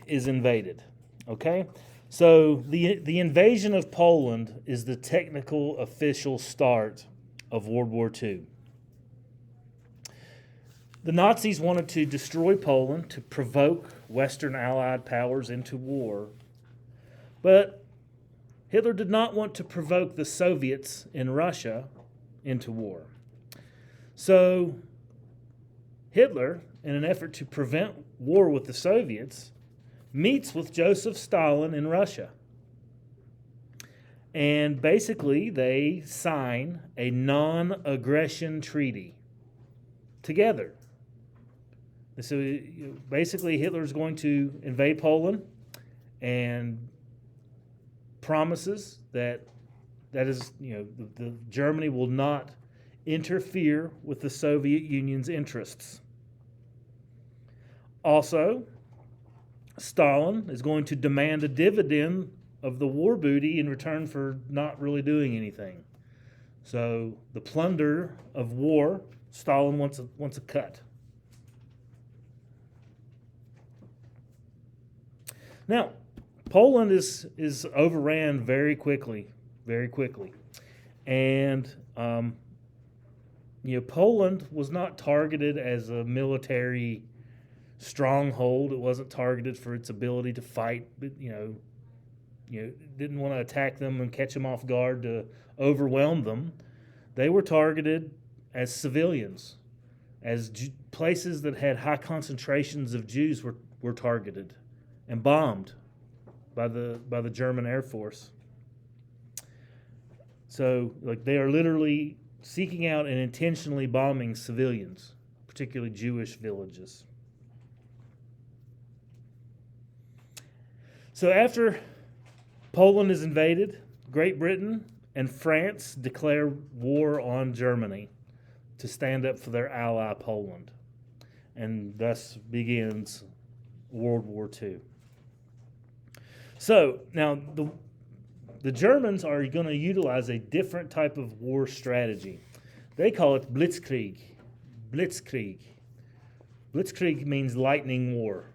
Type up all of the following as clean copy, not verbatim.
is invaded. Okay? So the invasion of Poland is the technical official start of World War II. The Nazis wanted to destroy Poland to provoke Western Allied powers into war, but Hitler did not want to provoke the Soviets in Russia into war. So Hitler, in an effort to prevent war with the Soviets, meets with Joseph Stalin in Russia. And basically, they sign a non-aggression treaty together. So basically, Hitler's going to invade Poland and promises that the Germany will not interfere with the Soviet Union's interests. Also, Stalin is going to demand a dividend of the war booty in return for not really doing anything. So the plunder of war, Stalin wants a cut. Now, Poland is overran very quickly, and Poland was not targeted as a military stronghold. It wasn't targeted for its ability to fight. But, didn't want to attack them and catch them off guard to overwhelm them. They were targeted as civilians, as places that had high concentrations of Jews were targeted and bombed by the German Air Force. So, they are literally seeking out and intentionally bombing civilians, particularly Jewish villages. So after Poland is invaded, Great Britain and France declare war on Germany to stand up for their ally Poland. And thus begins World War II. So now the Germans are going to utilize a different type of war strategy. They call it Blitzkrieg. Blitzkrieg. Blitzkrieg means lightning war.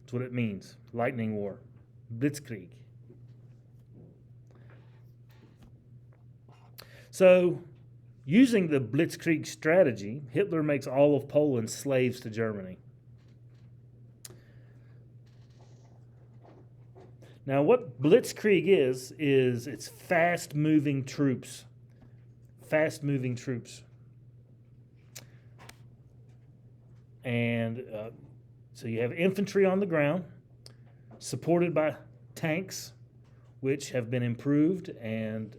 That's what it means, lightning war. Blitzkrieg. So, using the Blitzkrieg strategy, Hitler makes all of Poland slaves to Germany. Now, what Blitzkrieg is it's fast-moving troops. Fast-moving troops. And so you have infantry on the ground, supported by tanks, which have been improved, and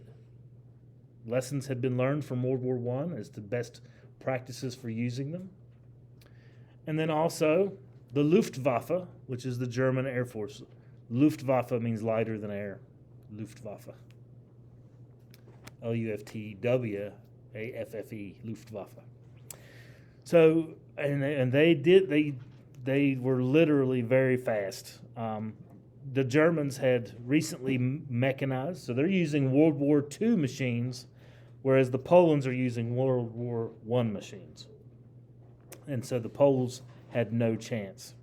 lessons had been learned from World War I as the best practices for using them. And then also the Luftwaffe, which is the German Air Force. Luftwaffe means lighter than air. Luftwaffe. Luftwaffe. Luftwaffe. So, and they were literally very fast. The Germans had recently mechanized, so they're using World War II machines, whereas the Poles are using World War I machines. And so the Poles had no chance.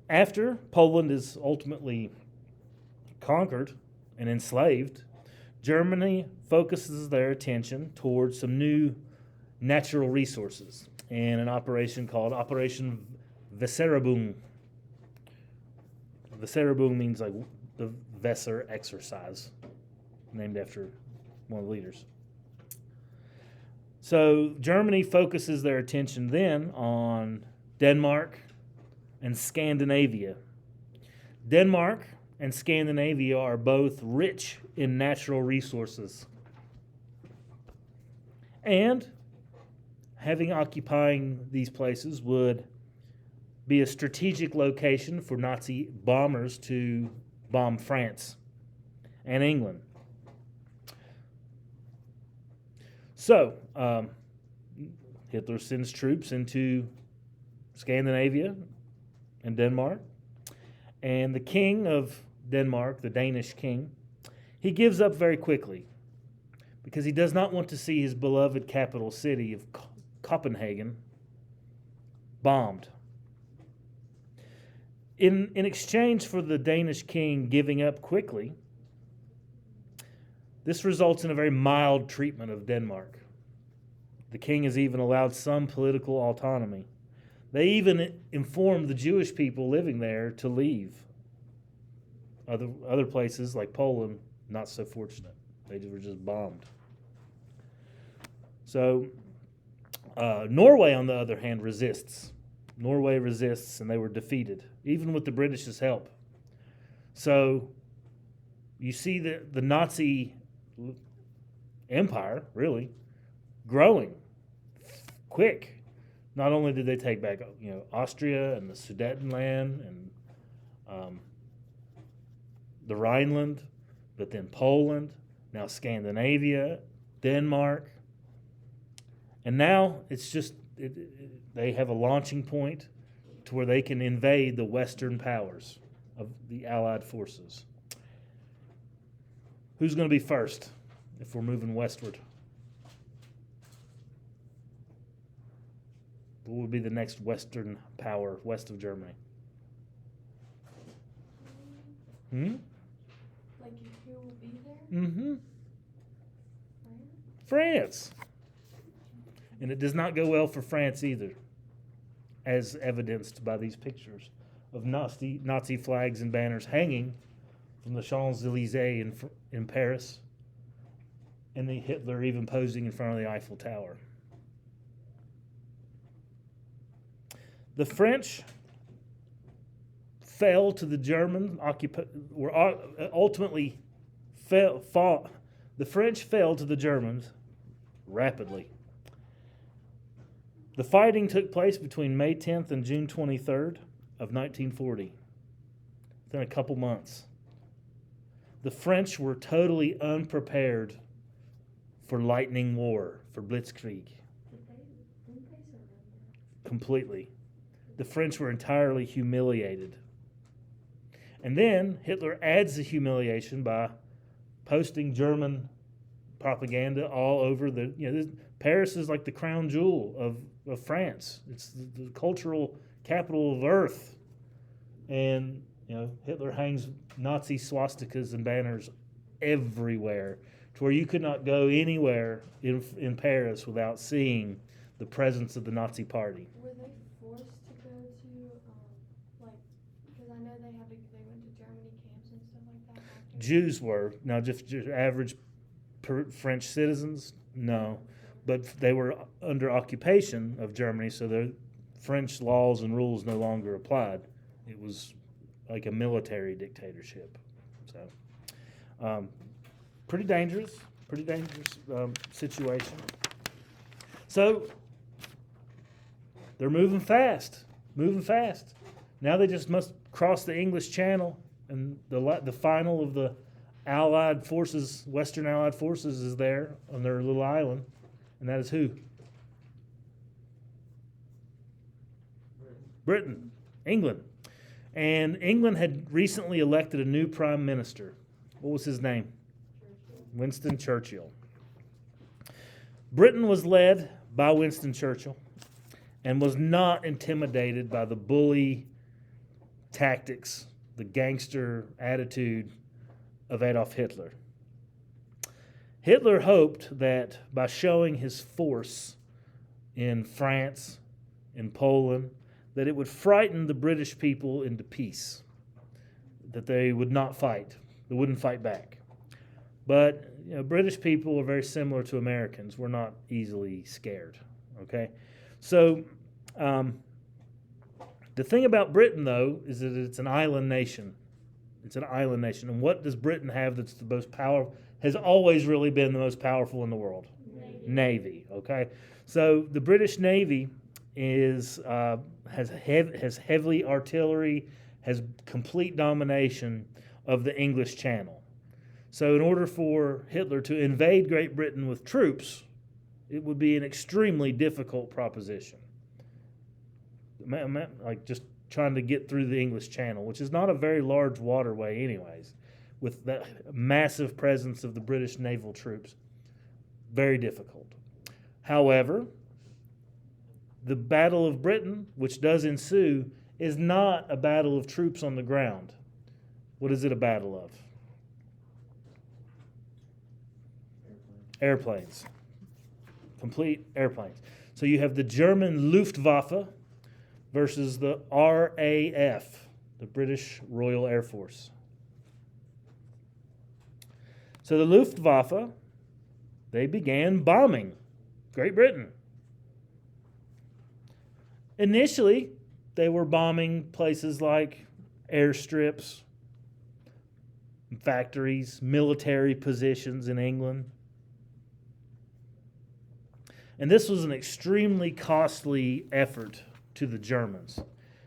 After Poland is ultimately conquered and enslaved, Germany focuses their attention towards some new natural resources in an operation called Operation Weserübung. Weserübung means like the Weser exercise, named after one of the leaders. So Germany focuses their attention then on Denmark and Scandinavia. Denmark and Scandinavia are both rich in natural resources. And having occupying these places would be a strategic location for Nazi bombers to bomb France and England. So, Hitler sends troops into Scandinavia and Denmark. And the king of Denmark, the Danish king, he gives up very quickly because he does not want to see his beloved capital city of Copenhagen bombed. In exchange for the Danish king giving up quickly, this results in a very mild treatment of Denmark. The king has even allowed some political autonomy. They even informed the Jewish people living there to leave. Other places like Poland, not so fortunate. They were just bombed. So Norway, on the other hand, resists. Norway resists, and they were defeated, even with the British's help. So you see the Nazi empire, really, growing quick. Not only did they take back, Austria and the Sudetenland and the Rhineland, but then Poland, now Scandinavia, Denmark, and now it's just they have a launching point to where they can invade the Western powers of the Allied forces. Who's going to be first if we're moving westward? What would be the next Western power west of Germany? Like who will be there? France. And it does not go well for France either, as evidenced by these pictures of Nazi flags and banners hanging from the Champs-Élysées in Paris, and the Hitler even posing in front of the Eiffel Tower. The French fell to the German the French fell to the Germans rapidly. The fighting took place between May 10th and June 23rd of 1940. Within a couple months. The French were totally unprepared for lightning war, for blitzkrieg. Didn't they surrender? Completely. The French were entirely humiliated. And then Hitler adds the humiliation by posting German propaganda all over Paris is like the crown jewel of France. It's the cultural capital of Earth. And Hitler hangs Nazi swastikas and banners everywhere, to where you could not go anywhere in Paris without seeing the presence of the Nazi Party. Were they forced to go to, because I know they went to Germany camps and stuff like that? Jews were. Now, just average French citizens, no. But they were under occupation of Germany, so the French laws and rules no longer applied. It was like a military dictatorship. So, pretty dangerous situation. So, they're moving fast. Now they just must cross the English Channel, and the final of the Allied forces, Western Allied forces, is there on their little island, and that is who? Britain, England. And England had recently elected a new prime minister. What was his name? Winston Churchill. Britain was led by Winston Churchill and was not intimidated by the bully tactics, the gangster attitude of Adolf Hitler. Hitler hoped that by showing his force in France, in Poland, that it would frighten the British people into peace, that they would not fight, they wouldn't fight back. But British people are very similar to Americans. We're not easily scared, okay? So the thing about Britain, though, is that it's an island nation. It's an island nation. And what does Britain have that's the most powerful, has always really been the most powerful in the world? Navy, okay? So the British Navy has heavy artillery, has complete domination of the English Channel. So in order for Hitler to invade Great Britain with troops, it would be an extremely difficult proposition. Like just trying to get through the English Channel, which is not a very large waterway anyways, with that massive presence of the British naval troops. Very difficult. However, the Battle of Britain, which does ensue, is not a battle of troops on the ground. What is it a battle of? Airplanes. Complete airplanes. So you have the German Luftwaffe versus the RAF, the British Royal Air Force. So the Luftwaffe, they began bombing Great Britain. Initially, they were bombing places like airstrips, factories, military positions in England. And this was an extremely costly effort to the Germans,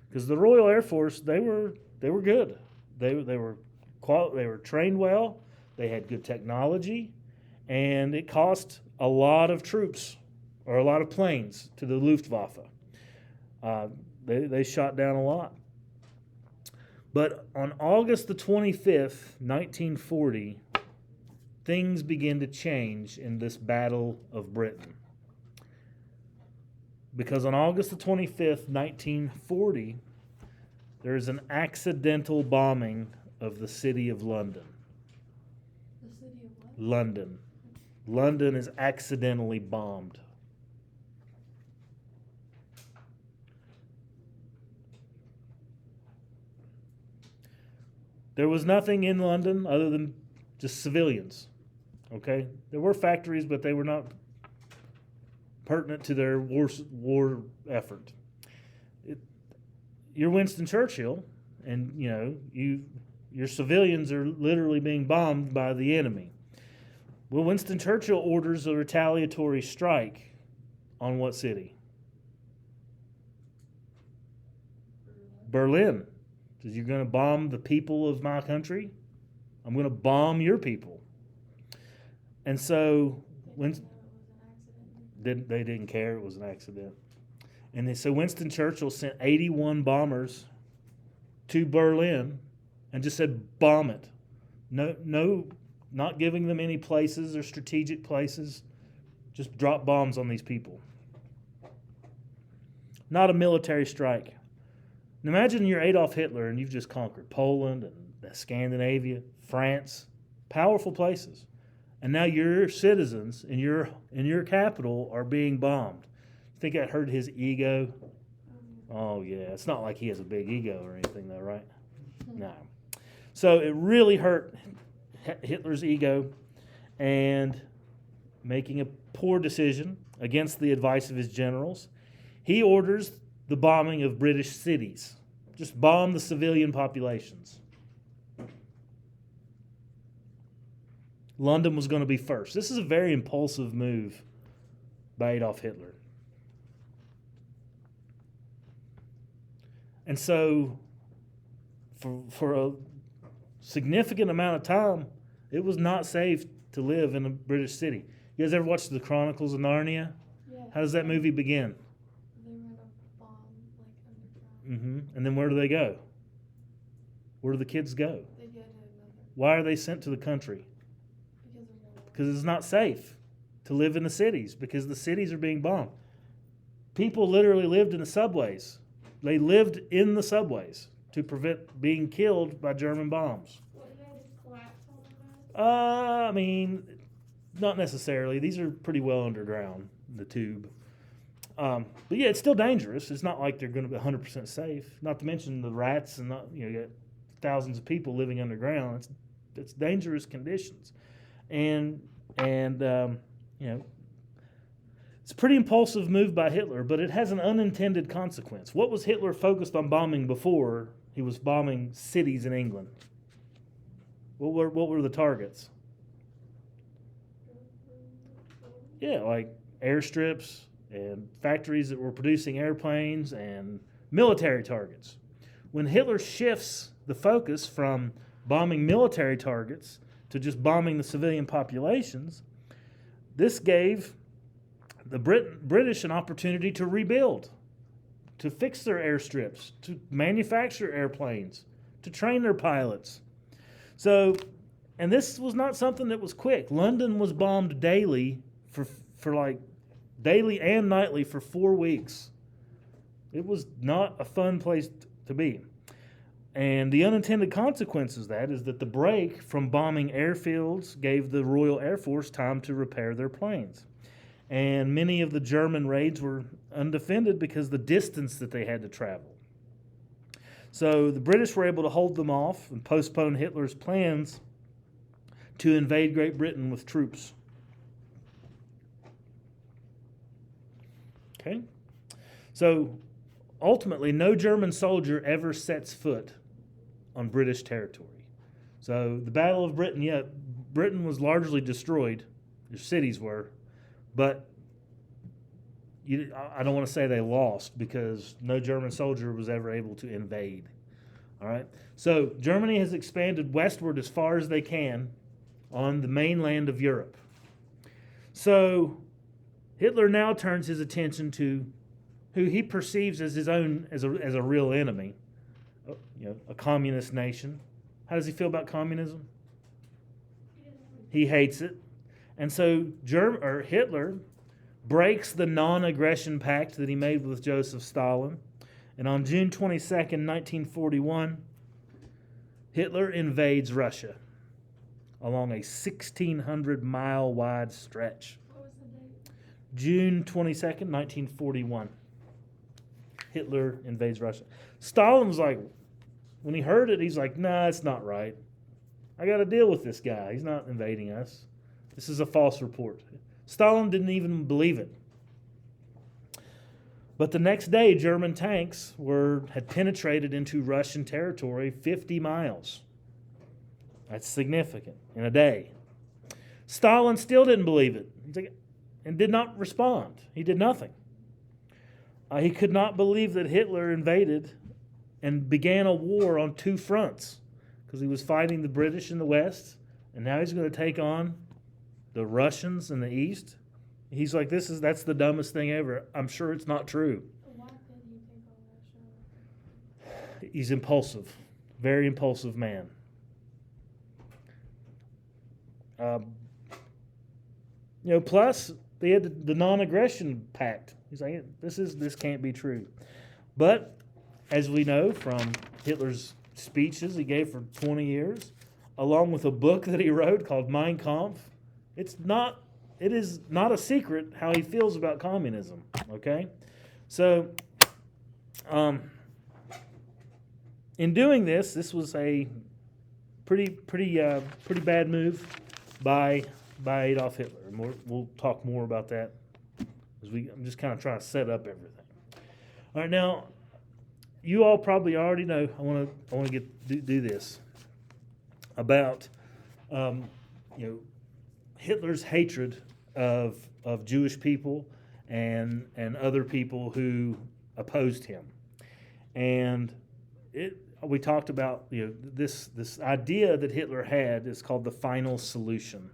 because the Royal Air Force, they were good. They were trained well. They had good technology, and it cost a lot of troops or a lot of planes to the Luftwaffe. They shot down a lot. But on August the 25th, 1940, things begin to change in this Battle of Britain. Because on August the 25th, 1940, there is an accidental bombing of the city of London. The city of what? London. London is accidentally bombed. There was nothing in London other than just civilians. Okay? There were factories, but they were not pertinent to their war effort. You're Winston Churchill, and your civilians are literally being bombed by the enemy. Well, Winston Churchill orders a retaliatory strike on what city? Berlin. Says, you're going to bomb the people of my country? I'm going to bomb your people. And so they didn't care it was an accident. And so Winston Churchill sent 81 bombers to Berlin and just said, bomb it. No, not giving them any places or strategic places. Just drop bombs on these people. Not a military strike. And imagine you're Adolf Hitler and you've just conquered Poland and Scandinavia, France, powerful places. And now your citizens in your capital are being bombed. Think that hurt his ego? Oh, yeah. It's not like he has a big ego or anything, though, right? No. So it really hurt Hitler's ego, and making a poor decision against the advice of his generals, he orders the bombing of British cities. Just bomb the civilian populations. London was going to be first. This is a very impulsive move by Adolf Hitler. And so, for a significant amount of time, it was not safe to live in a British city. You guys ever watched The Chronicles of Narnia? Yeah. How does that movie begin? They were in a bomb, underground. And then where do they go? Where do the kids go? They go to another. Why are they sent to the country? Because of war. Because it's not safe to live in the cities, because the cities are being bombed. People literally lived in the subways. They lived in the subways to prevent being killed by German bombs. What, they had to collapse all the way? Not necessarily. These are pretty well underground, the tube. But yeah, it's still dangerous. It's not like they're going to be 100% safe. Not to mention the rats, and you got thousands of people living underground. It's dangerous conditions, and it's a pretty impulsive move by Hitler, but it has an unintended consequence. What was Hitler focused on bombing before? He was bombing cities in England. What were the targets? Yeah, like airstrips and factories that were producing airplanes and military targets. When Hitler shifts the focus from bombing military targets to just bombing the civilian populations, this gave the British an opportunity to rebuild, to fix their airstrips, to manufacture airplanes, to train their pilots. So, and this was not something that was quick. London was bombed daily for like daily and nightly for 4 weeks. It was not a fun place to be. And the unintended consequences of that is that the break from bombing airfields gave the Royal Air Force time to repair their planes. And many of the German raids were undefended because of the distance that they had to travel. So the British were able to hold them off and postpone Hitler's plans to invade Great Britain with troops. Okay? So ultimately, no German soldier ever sets foot on British territory. So the Battle of Britain, Britain was largely destroyed. Their cities were. But I don't want to say they lost because no German soldier was ever able to invade. All right? So Germany has expanded westward as far as they can on the mainland of Europe. So Hitler now turns his attention to who he perceives as his own, as a real enemy, a communist nation. How does he feel about communism? He hates it. And so Hitler breaks the non-aggression pact that he made with Joseph Stalin. And on June 22nd, 1941, Hitler invades Russia along a 1,600-mile wide stretch. What was the date? June 22nd, 1941. Hitler invades Russia. Stalin was like, when he heard it, he's like, nah, it's not right. I got to deal with this guy. He's not invading us. This is a false report. Stalin didn't even believe it. But the next day, German tanks had penetrated into Russian territory 50 miles. That's significant in a day. Stalin still didn't believe it and did not respond. He did nothing. He could not believe that Hitler invaded and began a war on two fronts because he was fighting the British in the West, and now he's going to take on the Russians in the East. He's like, that's the dumbest thing ever. I'm sure it's not true. Why did he take on Russia? He's impulsive, very impulsive man. Plus they had the non-aggression pact. He's like, this can't be true. But as we know from Hitler's speeches he gave for 20 years, along with a book that he wrote called Mein Kampf, it is not a secret how he feels about communism. Okay, so in doing this was a pretty bad move by Adolf Hitler. And we'll talk more about that as I'm just kind of trying to set up everything. All right, now you all probably already know. I want to do this about Hitler's hatred of Jewish people and other people who opposed him, and we talked about this idea that Hitler had is called the final solution.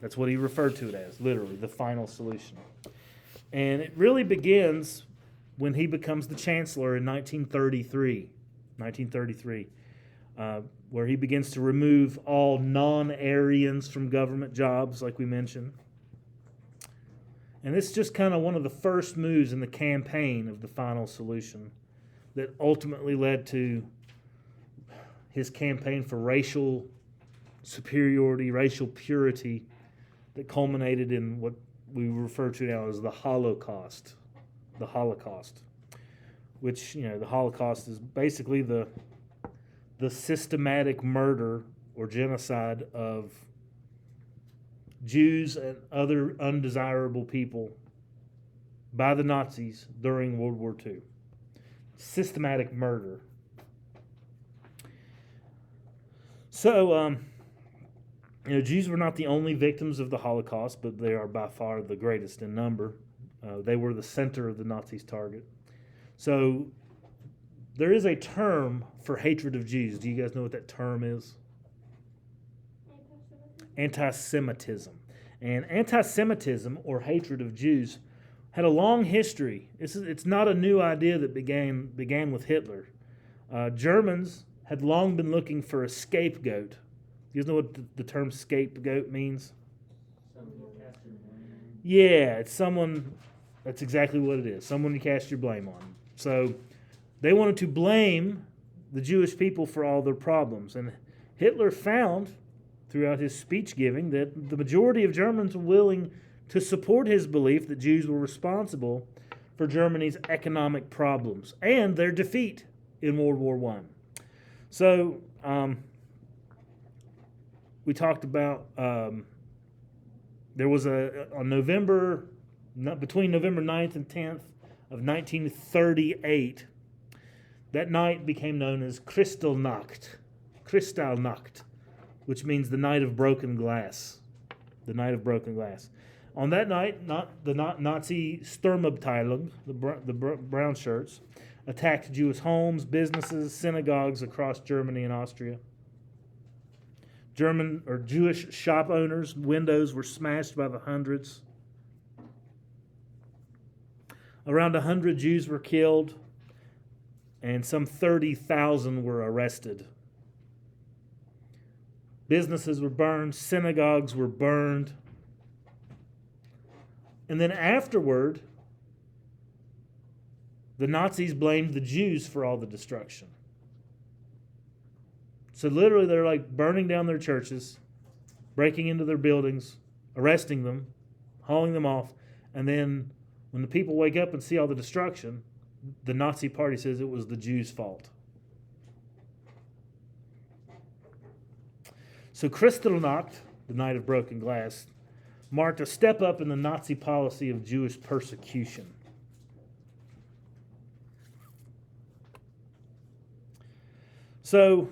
That's what he referred to it as, literally the final solution, and it really begins when he becomes the chancellor in 1933, where he begins to remove all non-Aryans from government jobs, like we mentioned. And this is just kind of one of the first moves in the campaign of the final solution that ultimately led to his campaign for racial superiority, racial purity, that culminated in what we refer to now as the Holocaust. The Holocaust, which, the Holocaust is basically the systematic murder or genocide of Jews and other undesirable people by the Nazis during World War II. Systematic murder. So, Jews were not the only victims of the Holocaust, but they are by far the greatest in number. They were the center of the Nazis' target. So there is a term for hatred of Jews. Do you guys know what that term is? Anti-Semitism. And anti-Semitism, or hatred of Jews, had a long history. It's not a new idea that began with Hitler. Germans had long been looking for a scapegoat. You guys know what the term scapegoat means? Yeah, it's someone. That's exactly what it is. Someone you cast your blame on. So they wanted to blame the Jewish people for all their problems. And Hitler found throughout his speech giving that the majority of Germans were willing to support his belief that Jews were responsible for Germany's economic problems and their defeat in World War I. So we talked about there was on between November 9th and 10th of 1938, that night became known as Kristallnacht, which means the night of broken glass. The night of broken glass. On that night, the Nazi Sturmabteilung, the brown shirts, attacked Jewish homes, businesses, synagogues across Germany and Austria. German or Jewish shop owners' windows were smashed by the hundreds. Around 100 Jews were killed, and some 30,000 were arrested. Businesses were burned, synagogues were burned. And then afterward, the Nazis blamed the Jews for all the destruction. So literally they're like burning down their churches, breaking into their buildings, arresting them, hauling them off, and then when the people wake up and see all the destruction, the Nazi party says it was the Jews' fault. So Kristallnacht, the night of broken glass, marked a step up in the Nazi policy of Jewish persecution. So,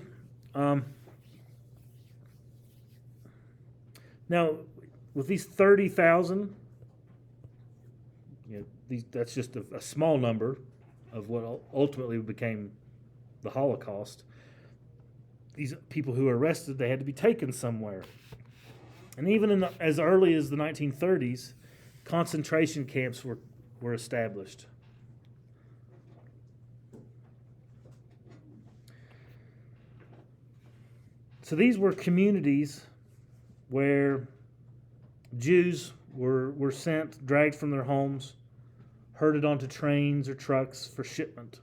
now with these 30,000, that's just a small number of what ultimately became the Holocaust. These people who were arrested, they had to be taken somewhere. And even as early as the 1930s, concentration camps were established. So these were communities where Jews were sent, dragged from their homes, herded onto trains or trucks for shipment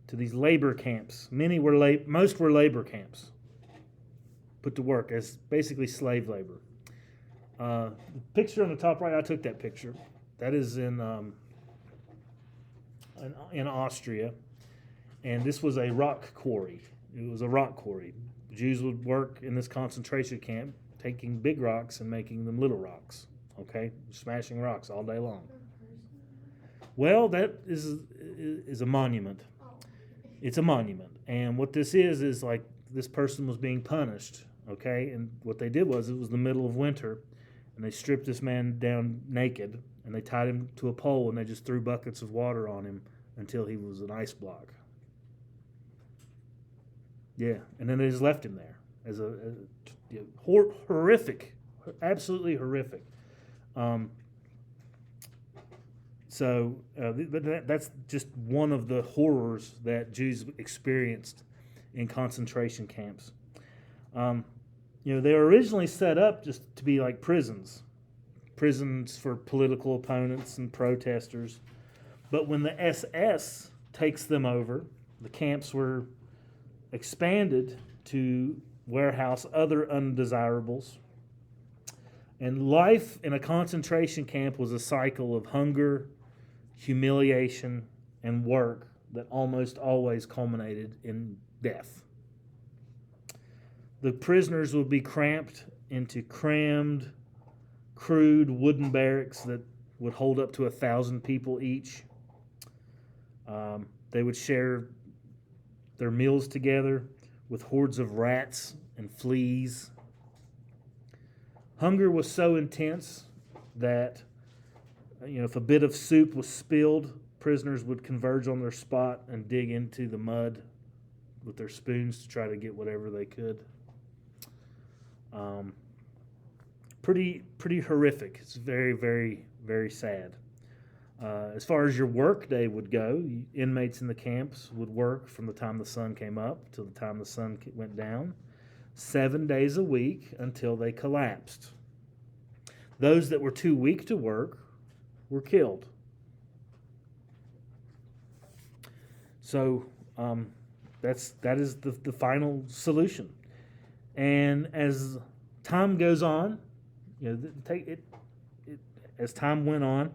to these labor camps. Most were labor camps, put to work as basically slave labor. The picture on the top right, I took that picture. That is in Austria, and this was a rock quarry. It was a rock quarry. Jews would work in this concentration camp, taking big rocks and making them little rocks. Okay, smashing rocks all day long. Well, that is a monument. It's a monument, and what this is like this person was being punished. Okay, and what they did was, it was the middle of winter, and they stripped this man down naked, and they tied him to a pole, and they just threw buckets of water on him until he was an ice block. Yeah, and then they just left him there as horrific, absolutely horrific. But that's just one of the horrors that Jews experienced in concentration camps. They were originally set up just to be like prisons for political opponents and protesters. But when the SS takes them over, the camps were expanded to warehouse other undesirables. And life in a concentration camp was a cycle of hunger, humiliation, and work that almost always culminated in death. The prisoners would be cramped into crammed, crude wooden barracks that would hold up to 1,000 people each. They would share their meals together with hordes of rats and fleas. Hunger was so intense that, if a bit of soup was spilled, prisoners would converge on their spot and dig into the mud with their spoons to try to get whatever they could. Pretty horrific. It's very, very, very sad. As far as your work day would go, inmates in the camps would work from the time the sun came up till the time the sun went down, 7 days a week until they collapsed. Those that were too weak to work were killed. So that is the final solution. And as time goes on, as time went on,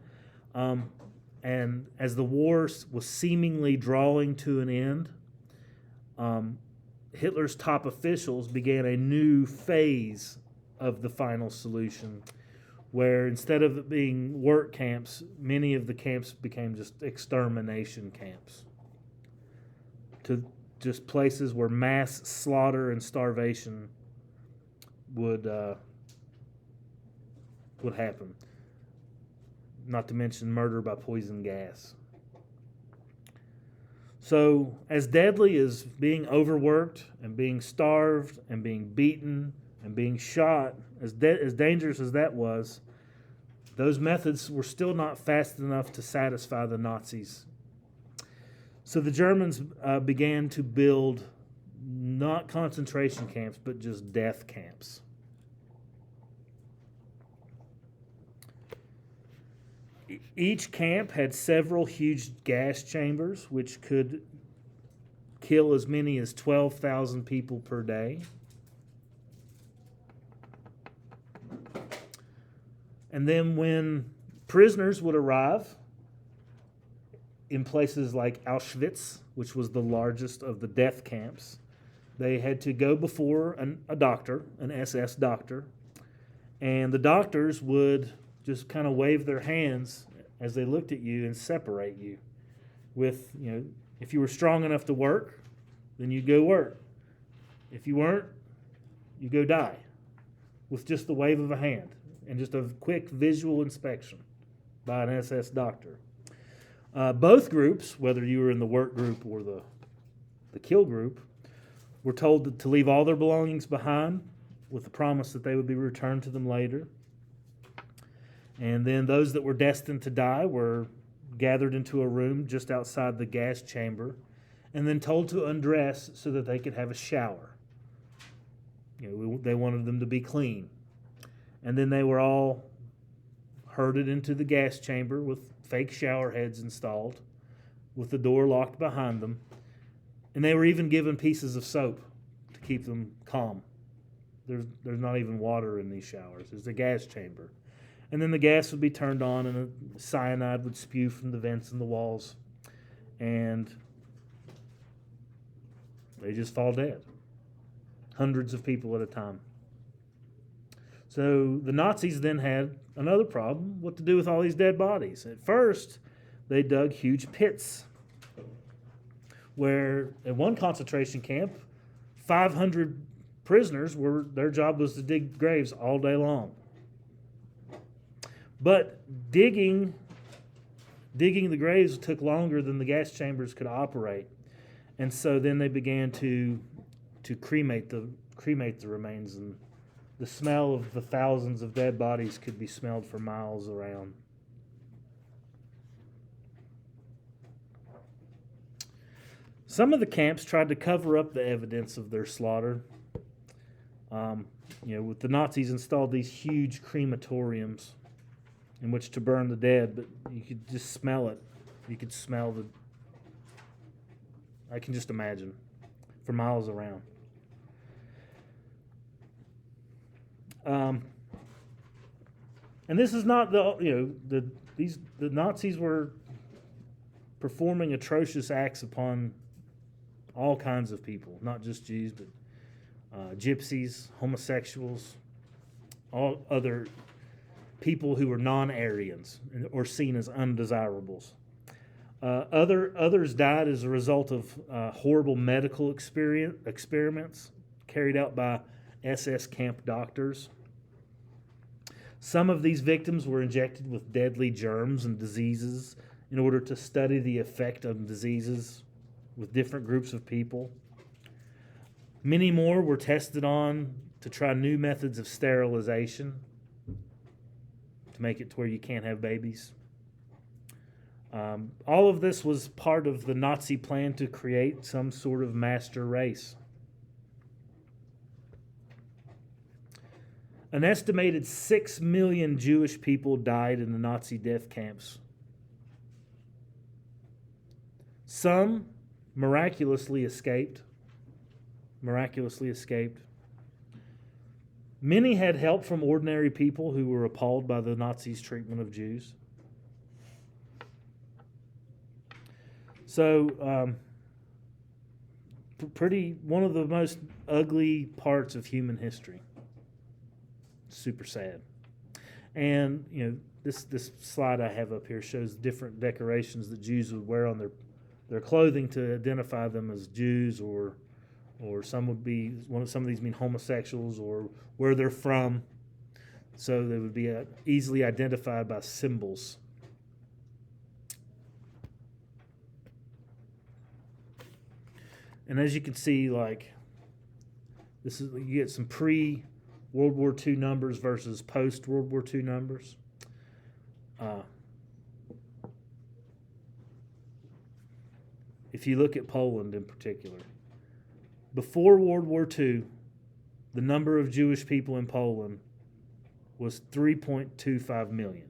and as the war was seemingly drawing to an end, Hitler's top officials began a new phase of the final solution, where instead of it being work camps, many of the camps became just extermination camps, to just places where mass slaughter and starvation would happen. Not to mention murder by poison gas. So, as deadly as being overworked and being starved and being beaten and being shot, as dangerous as that was, those methods were still not fast enough to satisfy the Nazis. So the Germans began to build not concentration camps, but just death camps. Each camp had several huge gas chambers, which could kill as many as 12,000 people per day. And then when prisoners would arrive in places like Auschwitz, which was the largest of the death camps, they had to go before a doctor, an SS doctor, and the doctors would just kind of wave their hands as they looked at you and separate you with, if you were strong enough to work, then you'd go work. If you weren't, you go die with just the wave of a hand and just a quick visual inspection by an SS doctor. Both groups, whether you were in the work group or the kill group, were told to leave all their belongings behind with the promise that they would be returned to them later. And then those that were destined to die were gathered into a room just outside the gas chamber and then told to undress so that they could have a shower. They wanted them to be clean. And then they were all herded into the gas chamber with fake shower heads installed, with the door locked behind them. And they were even given pieces of soap to keep them calm. There's not even water in these showers. It's a gas chamber. And then the gas would be turned on and a cyanide would spew from the vents in the walls. And they just fall dead. Hundreds of people at a time. So the Nazis then had another problem, what to do with all these dead bodies. At first, they dug huge pits where at one concentration camp, 500 prisoners their job was to dig graves all day long. But digging the graves took longer than the gas chambers could operate. And so then they began to cremate the remains, and the smell of the thousands of dead bodies could be smelled for miles around. Some of the camps tried to cover up the evidence of their slaughter. With the Nazis installed these huge crematoriums in which to burn the dead, but you could just smell it. You could smell I can just imagine, for miles around. And this is not the Nazis were performing atrocious acts upon all kinds of people, not just Jews, but gypsies, homosexuals, all other people who were non-Aryans or seen as undesirables. Others died as a result of horrible medical experiments carried out by SS camp doctors. Some of these victims were injected with deadly germs and diseases in order to study the effect of diseases with different groups of people. Many more were tested on to try new methods of sterilization to make it to where you can't have babies. All of this was part of the Nazi plan to create some sort of master race. An estimated 6 million Jewish people died in the Nazi death camps. Some miraculously escaped. Miraculously escaped. Many had help from ordinary people who were appalled by the Nazis' treatment of Jews. So, pretty one of the most ugly parts of human history. Super sad. And this slide I have up here shows different decorations that Jews would wear on their clothing to identify them as Jews, or some would be some of these mean homosexuals or where they're from. So they would be easily identified by symbols. And as you can see, like this is, you get some pre-World War II numbers versus post-World War II numbers. If you look at Poland in particular, before World War II, the number of Jewish people in Poland was 3.25 million.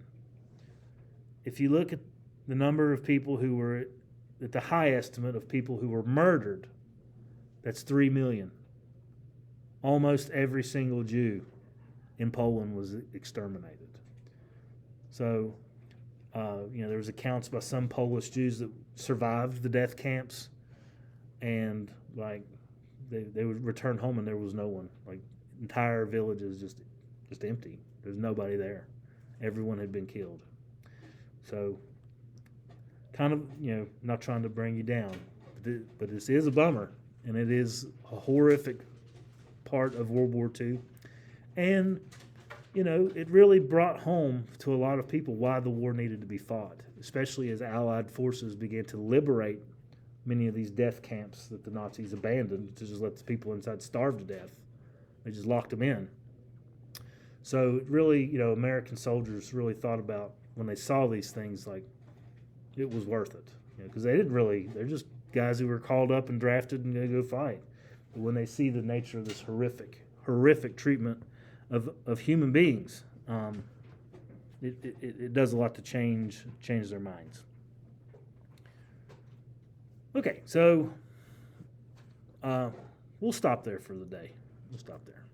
If you look at the number of people who were at the high estimate of people who were murdered, that's 3 million. Almost every single Jew in Poland was exterminated. So, there was accounts by some Polish Jews that survived the death camps, and like they would return home and there was no one. Like entire villages just empty. There's nobody there. Everyone had been killed. So, kind of not trying to bring you down, but this is a bummer, and it is a horrific part of World War II, and it really brought home to a lot of people why the war needed to be fought, especially as Allied forces began to liberate many of these death camps that the Nazis abandoned to just let the people inside starve to death. They just locked them in. So it really, American soldiers really thought about when they saw these things, like it was worth it, because they're just guys who were called up and drafted and going to go fight. But when they see the nature of this horrific treatment of human beings, it does a lot to change their minds. Okay, so we'll stop there for the day. We'll stop there.